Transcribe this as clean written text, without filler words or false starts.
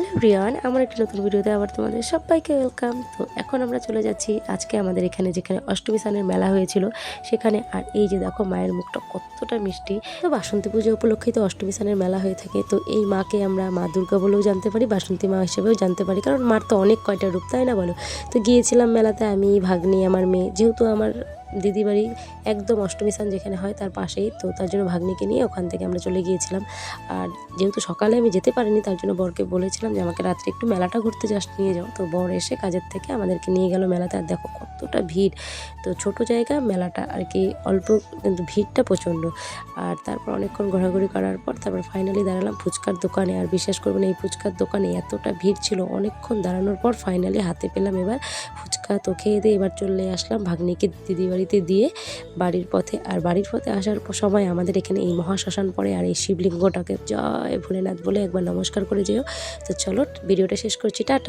Everyone, আমার একটা নতুন ভিডিওতে আবার তোমাদের সবাইকে ওয়েলকাম। তো এখন আমরা চলে যাচ্ছি আজকে আমাদের এখানে যেখানে অষ্টমী স্নানের মেলা হয়েছিল সেখানে। আর এই যে দেখো মায়ের মুখটা কতটা মিষ্টি। তো বাসন্তী পুজো উপলক্ষে তো অষ্টমী স্নানের মেলা হয়ে থাকে। তো এই মাকে আমরা মা দুর্গা বলেও জানতে পারি, বাসন্তী মা হিসেবেও জানতে পারি, কারণ মার তো অনেক কয়টা রূপ, তাই না বলো? তো গিয়েছিলাম মেলাতে আমি, ভাগ্নি, আমার মেয়ে, যেহেতু আমার দিদি বাড়ি একদম অষ্টমী স্নান যেখানে হয় তার পাশেই, তো তার জন্য ভাগ্নিকে নিয়ে ওখান থেকে আমরা চলে গিয়েছিলাম। আর যেহেতু সকালে আমি যেতে পারিনি তার জন্য বরকে বলেছিলাম যে আমাকে রাত্রে একটু মেলাটা ঘুরতে জাস্ট নিয়ে যাও। তো বর এসে কাজের থেকে আমাদেরকে নিয়ে গেল মেলাতে। আর দেখো কতটা ভিড়। তো ছোট জায়গা মেলাটা আর কি, অল্প, কিন্তু ভিড়টা প্রচণ্ড। আর তারপর অনেকক্ষণ ঘোরাঘুরি করার পর তারপর ফাইনালি দাঁড়ালাম ফুচকার দোকানে। আর বিশ্বাস করবেন এই ফুচকার দোকানে এতটা ভিড় ছিল, অনেকক্ষণ দাঁড়ানোর পর ফাইনালি হাতে পেলাম এবার ফুচকা। তো খেয়ে দিয়ে এবার চলে আসলাম ভাগ্নিকে দিদি বাড়িতে দিয়ে বাড়ির পথে। আর বাড়ির পথে আসার সময় আমাদের এখানে এই মহাশ্মশান পড়ে, আর এই শিবলিঙ্গটাকে জয় ভোলেনাথ বলে একবার নমস্কার করে যেও। তো চলো ভিডিওটা শেষ করছি, টাটা।